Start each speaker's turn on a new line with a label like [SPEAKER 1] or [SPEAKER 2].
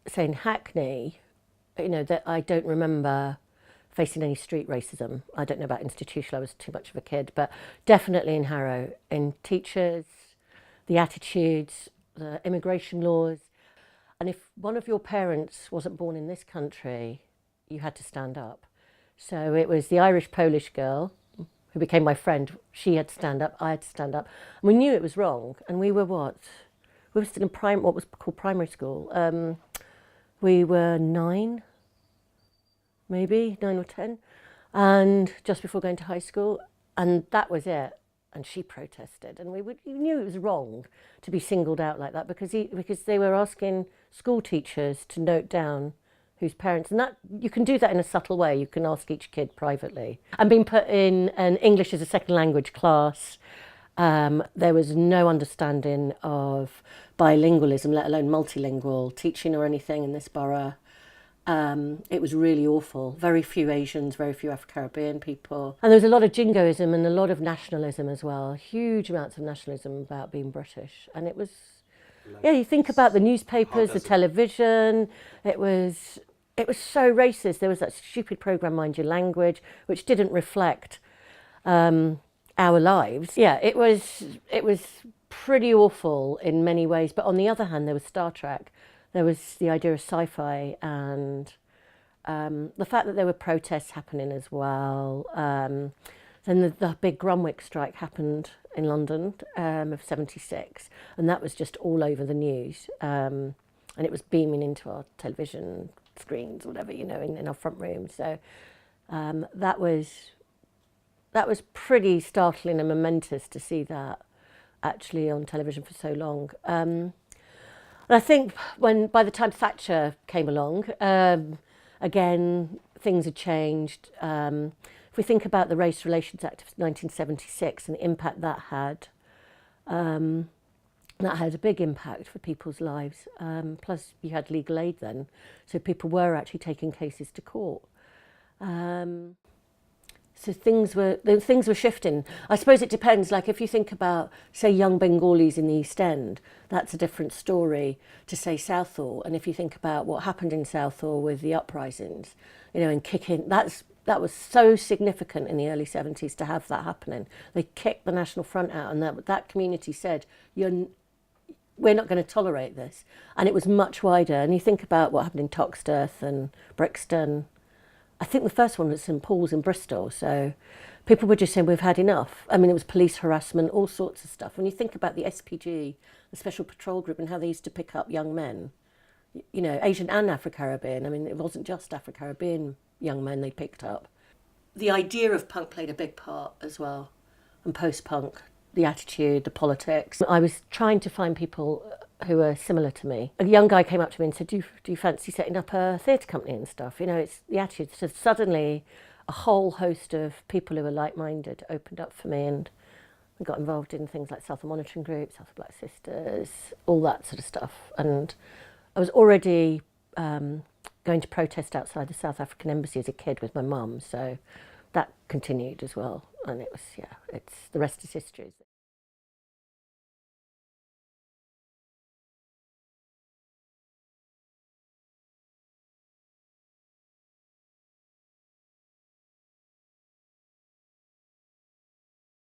[SPEAKER 1] say in Hackney, that I don't remember facing any street racism. I don't know about institutional, I was too much of a kid, but definitely in Harrow, in teachers, the attitudes, the immigration laws. And if one of your parents wasn't born in this country, you had to stand up. So it was the Irish Polish girl who became my friend. She had to stand up, I had to stand up. And we knew it was wrong. And we were what? We were still in what was called primary school. We were 9, maybe 9 or 10, and just before going to high school. And that was it. And she protested, and we knew it was wrong to be singled out like that because they were asking school teachers to note down whose parents, and that you can do that in a subtle way. You can ask each kid privately. And being put in an English as a second language class, there was no understanding of bilingualism, let alone multilingual teaching or anything in this borough. It was really awful. Very few Asians, very few Afro-Caribbean people. And there was a lot of jingoism and a lot of nationalism as well. Huge amounts of nationalism about being British. And it was, yeah, you think about the newspapers, the television, it was so racist. There was that stupid programme, Mind Your Language, which didn't reflect our lives. Yeah, it was pretty awful in many ways. But on the other hand, there was Star Trek. There was the idea of sci-fi and the fact that there were protests happening as well. Then the big Grunwick strike happened in London of '76, and that was just all over the news. And it was beaming into our television screens, whatever, in our front room. So that was pretty startling and momentous to see that actually on television for so long. And I think by the time Thatcher came along, again, things had changed. If we think about the Race Relations Act of 1976 and the impact that had a big impact for people's lives. Plus, you had legal aid then, so people were actually taking cases to court. So things were shifting. I suppose it depends. Like if you think about, say, young Bengalis in the East End, that's a different story to say Southall. And if you think about what happened in Southall with the uprisings, and kicking, that was so significant in the early '70s to have that happening. They kicked the National Front out, and that community said, we're not going to tolerate this. And it was much wider. And you think about what happened in Toxteth and Brixton. I think the first one was St Paul's in Bristol, so people were just saying we've had enough. I mean, it was police harassment, all sorts of stuff. When you think about the SPG, the Special Patrol Group, and how they used to pick up young men, Asian and Afro-Caribbean. I mean, it wasn't just Afro-Caribbean young men they picked up. The idea of punk played a big part as well, and post-punk, the attitude, the politics. I was trying to find people who were similar to me. A young guy came up to me and said, do you fancy setting up a theatre company and stuff? It's the attitude. So suddenly a whole host of people who were like-minded opened up for me, and I got involved in things like Southall Monitoring Group, Southall Black Sisters, all that sort of stuff. And I was already going to protest outside the South African Embassy as a kid with my mum, so that continued as well. And it was, the rest is history.